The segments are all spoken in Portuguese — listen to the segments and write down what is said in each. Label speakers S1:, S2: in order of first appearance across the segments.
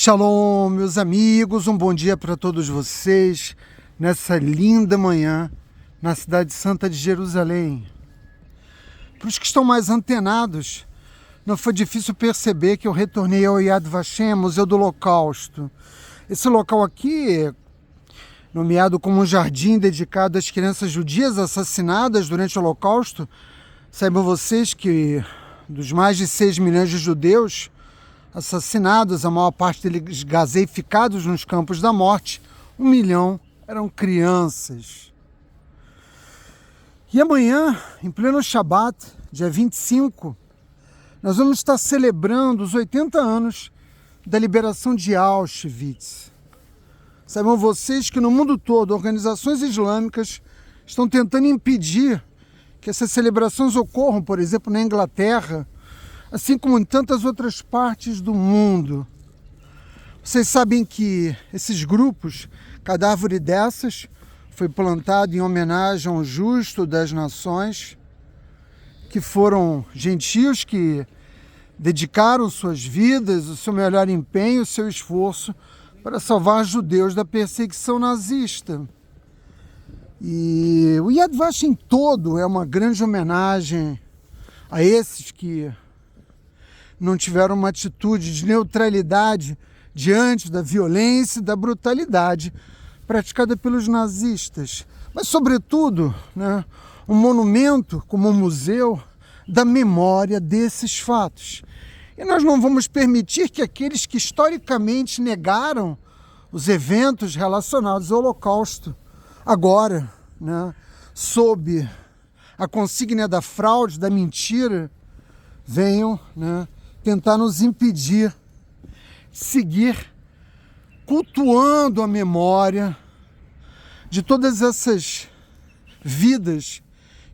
S1: Shalom, meus amigos, um bom dia para todos vocês nessa linda manhã na cidade santa de Jerusalém. Para os que estão mais antenados, não foi difícil perceber que eu retornei ao Yad Vashem, Museu do Holocausto. Esse local aqui, nomeado como um jardim dedicado às crianças judias assassinadas durante o Holocausto, saibam vocês que dos mais de 6 milhões de judeus assassinados, a maior parte deles gaseificados nos campos da morte, 1 milhão eram crianças. E amanhã, em pleno Shabat, dia 25, nós vamos estar celebrando os 80 anos da liberação de Auschwitz. Saibam vocês que no mundo todo, organizações islâmicas estão tentando impedir que essas celebrações ocorram, por exemplo, na Inglaterra, assim como em tantas outras partes do mundo. Vocês sabem que esses grupos, cada árvore dessas foi plantada em homenagem ao justo das nações, que foram gentios que dedicaram suas vidas, o seu melhor empenho, o seu esforço para salvar judeus da perseguição nazista. E o Yad Vashem todo é uma grande homenagem a esses que não tiveram uma atitude de neutralidade diante da violência e da brutalidade praticada pelos nazistas. Mas, sobretudo, um monumento como um museu da memória desses fatos. E nós não vamos permitir que aqueles que historicamente negaram os eventos relacionados ao Holocausto, agora, sob a consigna da fraude, da mentira, venham tentar nos impedir de seguir cultuando a memória de todas essas vidas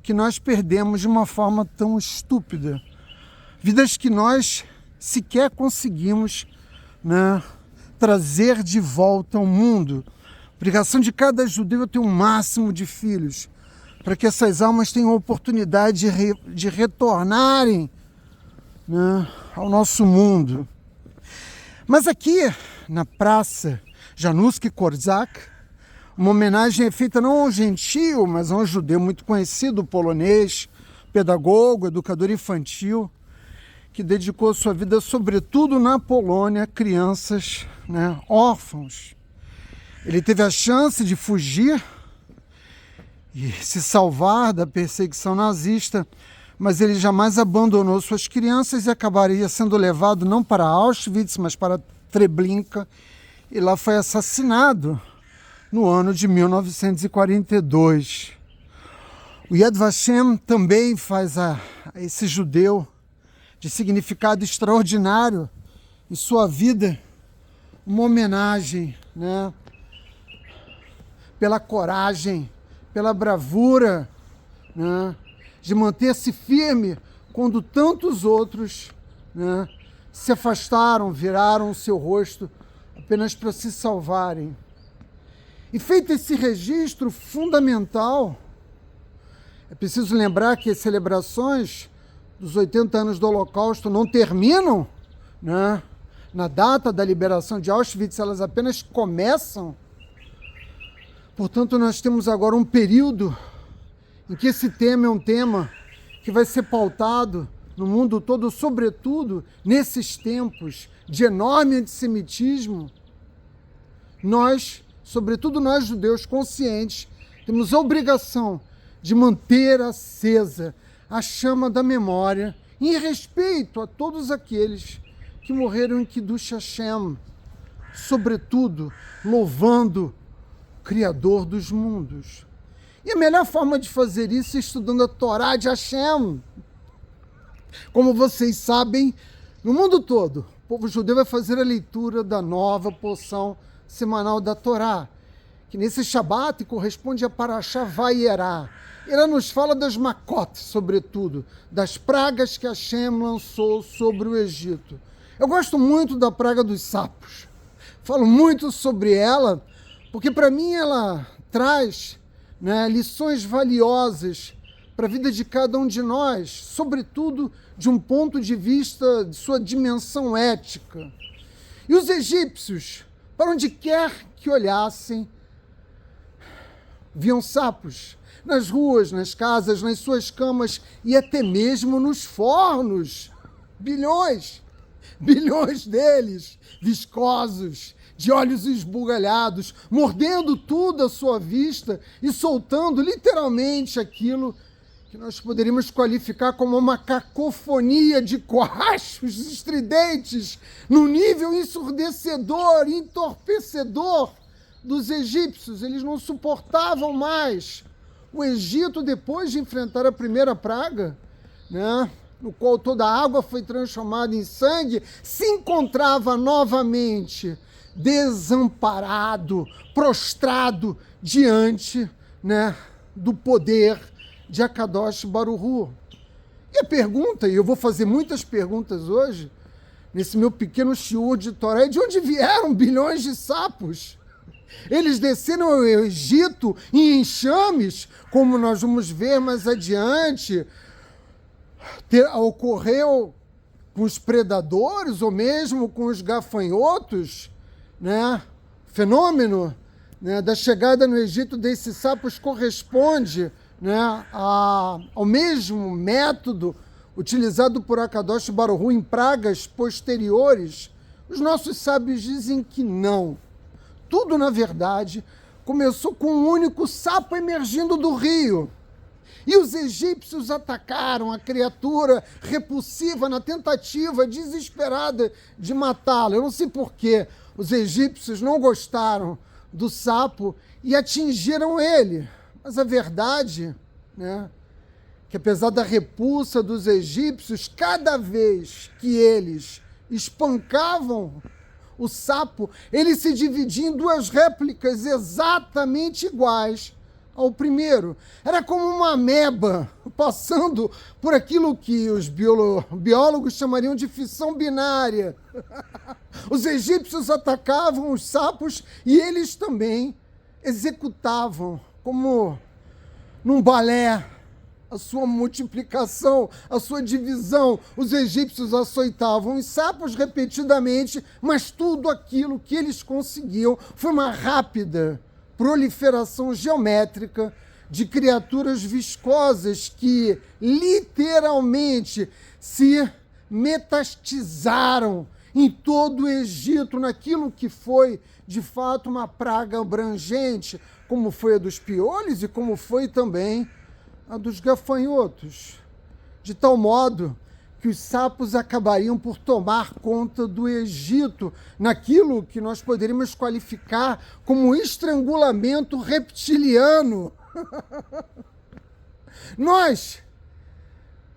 S1: que nós perdemos de uma forma tão estúpida. Vidas que nós sequer conseguimos trazer de volta ao mundo. A obrigação de cada judeu é ter um máximo de filhos, para que essas almas tenham a oportunidade de retornarem ao nosso mundo. Mas aqui na praça Januski Korczak, uma homenagem é feita não a um gentio, mas a um judeu muito conhecido, polonês, pedagogo, educador infantil, que dedicou sua vida sobretudo na Polônia a crianças órfãos. Ele teve a chance de fugir e se salvar da perseguição nazista, mas ele jamais abandonou suas crianças e acabaria sendo levado não para Auschwitz, mas para Treblinka, e lá foi assassinado no ano de 1942. O Yad Vashem também faz a esse judeu de significado extraordinário em sua vida uma homenagem, pela coragem, pela bravura, de manter-se firme quando tantos outros se afastaram, viraram o seu rosto apenas para se salvarem. E feito esse registro fundamental, é preciso lembrar que as celebrações dos 80 anos do Holocausto não terminam na data da liberação de Auschwitz, elas apenas começam. Portanto, nós temos agora um período em que esse tema é um tema que vai ser pautado no mundo todo, sobretudo nesses tempos de enorme antissemitismo. Nós, sobretudo nós judeus conscientes, temos a obrigação de manter acesa a chama da memória em respeito a todos aqueles que morreram em Kiddush Hashem, sobretudo louvando o Criador dos mundos. E a melhor forma de fazer isso é estudando a Torá de Hashem. Como vocês sabem, no mundo todo, o povo judeu vai fazer a leitura da nova porção semanal da Torá, que nesse Shabat corresponde a Parashá Vayera. Ela nos fala das Makot, sobretudo, das pragas que Hashem lançou sobre o Egito. Eu gosto muito da praga dos sapos. Falo muito sobre ela, porque para mim ela traz lições valiosas para a vida de cada um de nós, sobretudo de um ponto de vista de sua dimensão ética. E os egípcios, para onde quer que olhassem, viam sapos nas ruas, nas casas, nas suas camas e até mesmo nos fornos. Bilhões deles, viscosos, de olhos esbugalhados, mordendo tudo à sua vista e soltando literalmente aquilo que nós poderíamos qualificar como uma cacofonia de coachos estridentes, num nível ensurdecedor, entorpecedor dos egípcios. Eles não suportavam mais. O Egito, depois de enfrentar a primeira praga, né, no qual toda a água foi transformada em sangue, se encontrava novamente desamparado, prostrado diante, né, do poder de Akadosh Baruhu. E a pergunta, e eu vou fazer muitas perguntas hoje, nesse meu pequeno shiur de Torá, é de onde vieram bilhões de sapos? Eles desceram ao Egito em enxames, como nós vamos ver mais adiante, ocorreu com os predadores ou mesmo com os gafanhotos, né? Fenômeno, né, da chegada no Egito desses sapos corresponde, né, ao mesmo método utilizado por Akadosh Baruhu em pragas posteriores. Os nossos sábios dizem que não. Tudo, na verdade, começou com um único sapo emergindo do rio. E os egípcios atacaram a criatura repulsiva na tentativa desesperada de matá-lo. Eu não sei por quê. Os egípcios não gostaram do sapo e atingiram ele. Mas a verdade, né, que apesar da repulsa dos egípcios, cada vez que eles espancavam o sapo, ele se dividia em duas réplicas exatamente iguais ao primeiro. Era como uma ameba passando por aquilo que os biólogos chamariam de fissão binária. Os egípcios atacavam os sapos e eles também executavam, como num balé, a sua multiplicação, a sua divisão. Os egípcios açoitavam os sapos repetidamente, mas tudo aquilo que eles conseguiam foi uma rápida proliferação geométrica de criaturas viscosas que literalmente se metastizaram em todo o Egito, naquilo que foi de fato uma praga abrangente, como foi a dos piolhos e como foi também a dos gafanhotos, de tal modo que os sapos acabariam por tomar conta do Egito, naquilo que nós poderíamos qualificar como estrangulamento reptiliano. Nós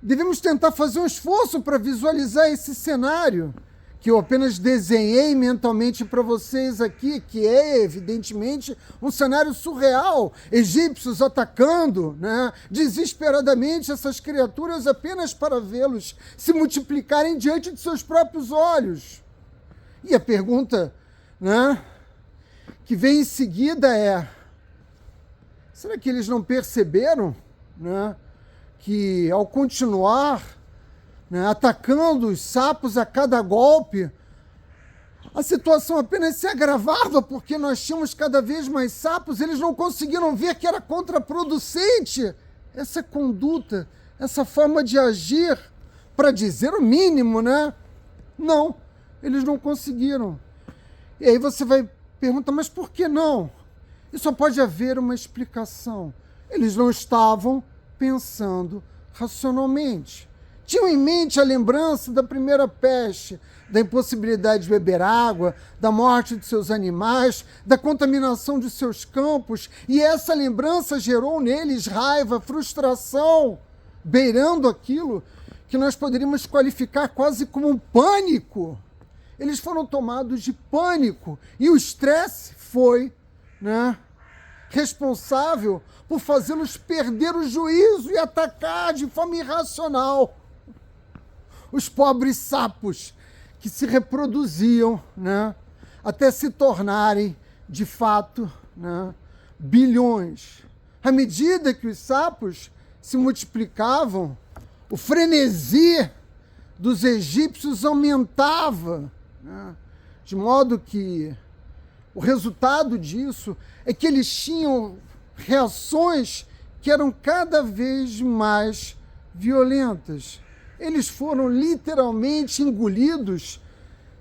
S1: devemos tentar fazer um esforço para visualizar esse cenário, que eu apenas desenhei mentalmente para vocês aqui, que é, evidentemente, um cenário surreal. Egípcios atacando, né, desesperadamente essas criaturas apenas para vê-los se multiplicarem diante de seus próprios olhos. E a pergunta, né, que vem em seguida é: será que eles não perceberam, né, que ao continuar, né, atacando os sapos a cada golpe, a situação apenas se agravava, porque nós tínhamos cada vez mais sapos? Eles não conseguiram ver que era contraproducente essa conduta, essa forma de agir, para dizer o mínimo, né? Não, eles não conseguiram. E aí você vai perguntar, mas por que não? E só pode haver uma explicação. Eles não estavam pensando racionalmente. Tinham em mente a lembrança da primeira peste, da impossibilidade de beber água, da morte de seus animais, da contaminação de seus campos, e essa lembrança gerou neles raiva, frustração, beirando aquilo que nós poderíamos qualificar quase como um pânico. Eles foram tomados de pânico, e o estresse foi, né, responsável por fazê-los perder o juízo e atacar de forma irracional os pobres sapos que se reproduziam, né, até se tornarem, de fato, né, bilhões. À medida que os sapos se multiplicavam, o frenesi dos egípcios aumentava, né, De modo que o resultado disso é que eles tinham reações que eram cada vez mais violentas. Eles foram literalmente engolidos,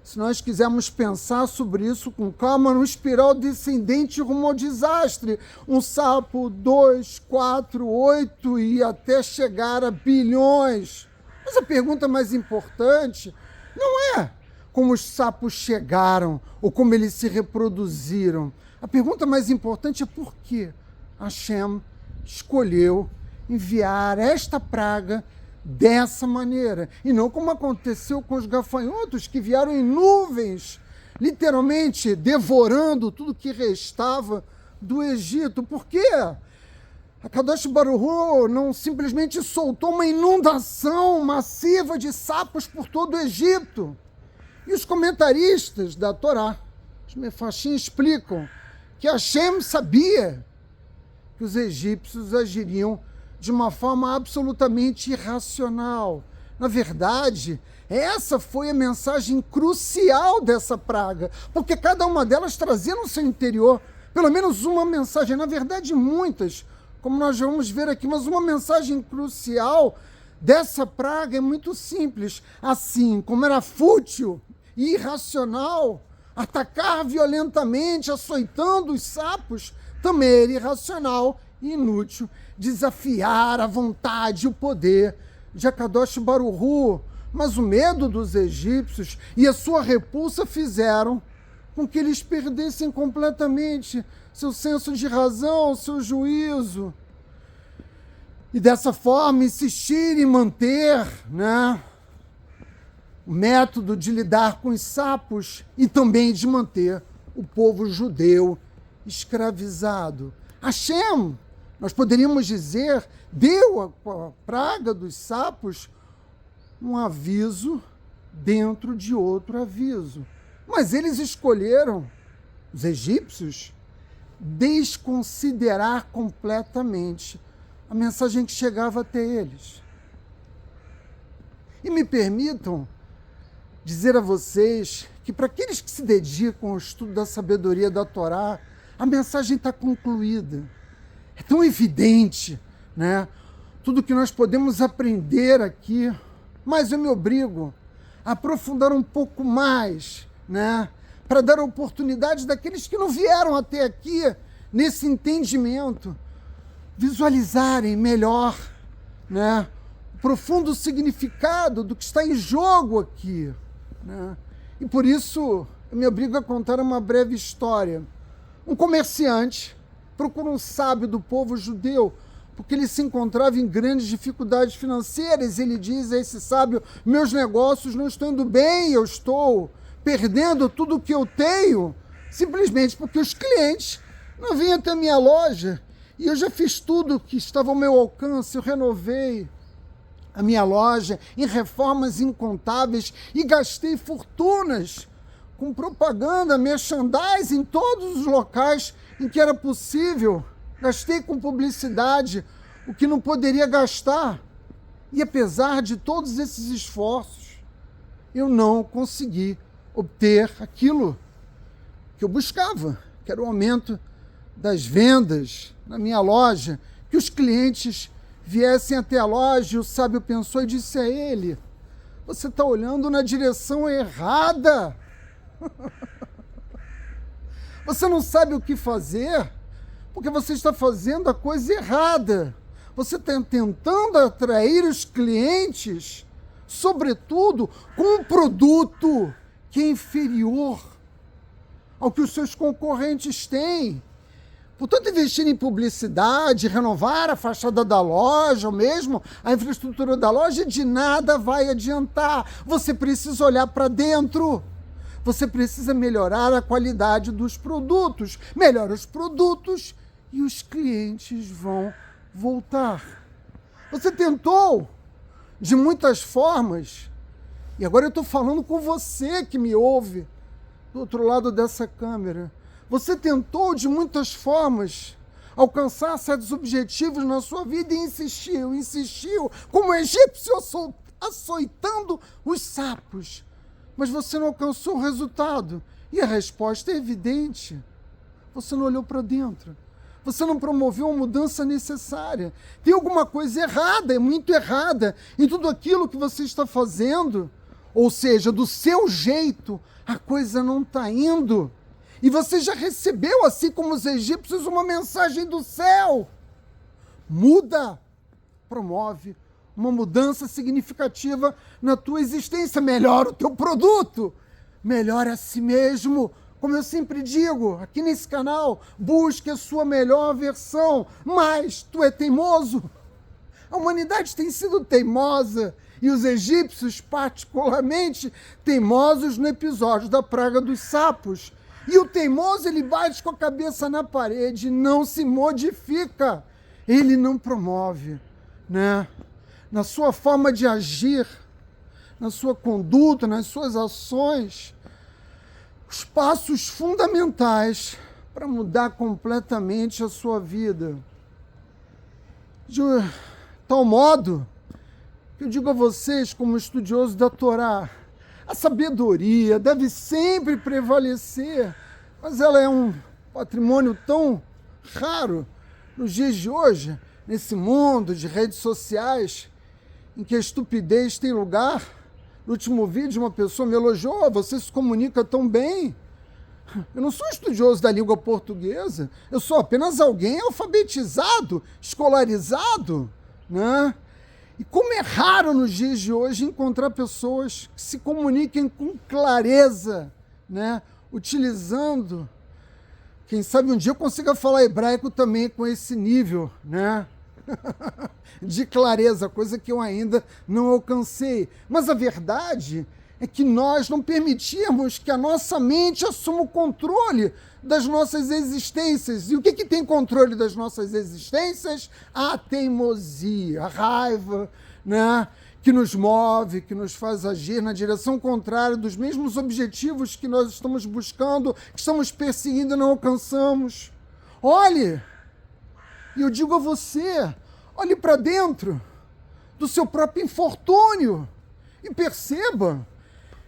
S1: se nós quisermos pensar sobre isso com calma, numa espiral descendente rumo ao desastre. Um sapo, 2, 4, 8 e até chegar a bilhões. Mas a pergunta mais importante não é como os sapos chegaram ou como eles se reproduziram. A pergunta mais importante é por que Hashem escolheu enviar esta praga dessa maneira, e não como aconteceu com os gafanhotos que vieram em nuvens, literalmente devorando tudo que restava do Egito. Por quê? A Kadosh Baruch Hu não simplesmente soltou uma inundação massiva de sapos por todo o Egito. E os comentaristas da Torá, os Mefarshim, explicam que Hashem sabia que os egípcios agiriam de uma forma absolutamente irracional. Na verdade, essa foi a mensagem crucial dessa praga, porque cada uma delas trazia no seu interior pelo menos uma mensagem, na verdade muitas, como nós vamos ver aqui, mas uma mensagem crucial dessa praga é muito simples. Assim como era fútil e irracional atacar violentamente, açoitando os sapos, também era irracional e inútil desafiar a vontade e o poder de Akadosh Baruch Hu. Mas o medo dos egípcios e a sua repulsa fizeram com que eles perdessem completamente seu senso de razão, seu juízo. E dessa forma insistir em manter, o método de lidar com os sapos e também de manter o povo judeu escravizado. Hashem, nós poderíamos dizer, deu à praga dos sapos um aviso dentro de outro aviso. Mas eles escolheram, os egípcios, desconsiderar completamente a mensagem que chegava até eles. E me permitam dizer a vocês que para aqueles que se dedicam ao estudo da sabedoria da Torá, a mensagem está concluída. É tão evidente, tudo que nós podemos aprender aqui, mas eu me obrigo a aprofundar um pouco mais, para dar oportunidade daqueles que não vieram até aqui nesse entendimento, visualizarem melhor, o profundo significado do que está em jogo aqui, E por isso eu me obrigo a contar uma breve história. Um comerciante procura um sábio do povo judeu, porque ele se encontrava em grandes dificuldades financeiras. Ele diz a esse sábio: meus negócios não estão indo bem, eu estou perdendo tudo o que eu tenho, simplesmente porque os clientes não vinham até a minha loja, e eu já fiz tudo que estava ao meu alcance. Eu renovei a minha loja em reformas incontáveis e gastei fortunas com propaganda, merchandising em todos os locais em que era possível. Gastei com publicidade o que não poderia gastar. E apesar de todos esses esforços, eu não consegui obter aquilo que eu buscava, que era o aumento das vendas na minha loja, que os clientes viessem até a loja. E o sábio pensou e disse a ele: você está olhando na direção errada. Você não sabe o que fazer porque você está fazendo a coisa errada. Você está tentando atrair os clientes, sobretudo com um produto que é inferior ao que os seus concorrentes têm. Portanto, investir em publicidade, renovar a fachada da loja, ou mesmo a infraestrutura da loja, de nada vai adiantar. Você precisa olhar para dentro. Você precisa melhorar a qualidade dos produtos. Melhora os produtos e os clientes vão voltar. Você tentou de muitas formas, e agora eu estou falando com você que me ouve do outro lado dessa câmera. Você tentou de muitas formas alcançar certos objetivos na sua vida e insistiu, como o egípcio açoitando os sapos. mas você não alcançou o resultado. E a resposta é evidente. Você não olhou para dentro. Você não promoveu a mudança necessária. Tem alguma coisa errada, é muito errada, em tudo aquilo que você está fazendo. Ou seja, do seu jeito, a coisa não está indo. E você já recebeu, assim como os egípcios, uma mensagem do céu. Muda, promove uma mudança significativa na tua existência. Melhora o teu produto, melhora a si mesmo. Como eu sempre digo, aqui nesse canal, busque a sua melhor versão, mas tu é teimoso. A humanidade tem sido teimosa, e os egípcios, particularmente, teimosos no episódio da praga dos sapos. E o teimoso, ele bate com a cabeça na parede, não se modifica, ele não promove, né? Na sua forma de agir, na sua conduta, nas suas ações, os passos fundamentais para mudar completamente a sua vida. De tal modo que eu digo a vocês, como estudioso da Torá, a sabedoria deve sempre prevalecer, mas ela é um patrimônio tão raro nos dias de hoje, nesse mundo de redes sociais, em que a estupidez tem lugar. No último vídeo, uma pessoa me elogiou: você se comunica tão bem. Eu não sou estudioso da língua portuguesa, eu sou apenas alguém alfabetizado, escolarizado, né? E como é raro nos dias de hoje encontrar pessoas que se comuniquem com clareza, né? Utilizando, quem sabe um dia eu consiga falar hebraico também com esse nível, né? De clareza, coisa que eu ainda não alcancei. Mas a verdade é que nós não permitimos que a nossa mente assuma o controle das nossas existências. E o que tem controle das nossas existências? A teimosia, a raiva, né? Que nos move, que nos faz agir na direção contrária dos mesmos objetivos que nós estamos buscando, que estamos perseguindo e não alcançamos. Olhe, e eu digo a você, olhe para dentro do seu próprio infortúnio e perceba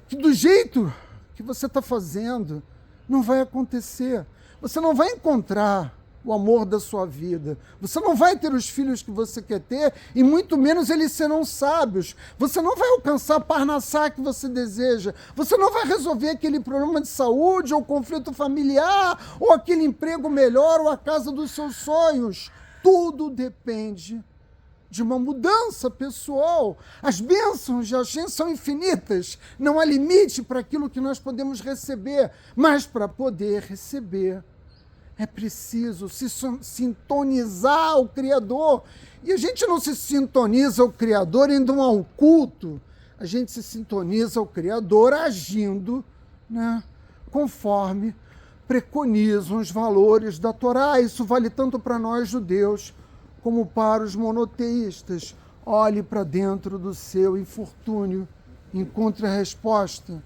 S1: que do jeito que você está fazendo, não vai acontecer. Você não vai encontrar o amor da sua vida. Você não vai ter os filhos que você quer ter, e muito menos eles serão sábios. Você não vai alcançar a parnassá que você deseja. Você não vai resolver aquele problema de saúde, ou conflito familiar, ou aquele emprego melhor, ou a casa dos seus sonhos. Tudo depende de uma mudança pessoal. As bênçãos de Hashem são infinitas. Não há limite para aquilo que nós podemos receber. Mas para poder receber, é preciso se sintonizar ao Criador. E a gente não se sintoniza ao Criador indo ao culto. A gente se sintoniza ao Criador agindo, né, conforme preconizam os valores da Torá. Isso vale tanto para nós judeus como para os monoteístas. Olhe para dentro do seu infortúnio, encontre a resposta.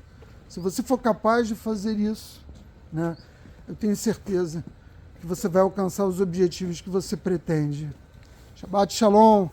S1: Se você for capaz de fazer isso, né, eu tenho certeza que você vai alcançar os objetivos que você pretende. Shabbat Shalom.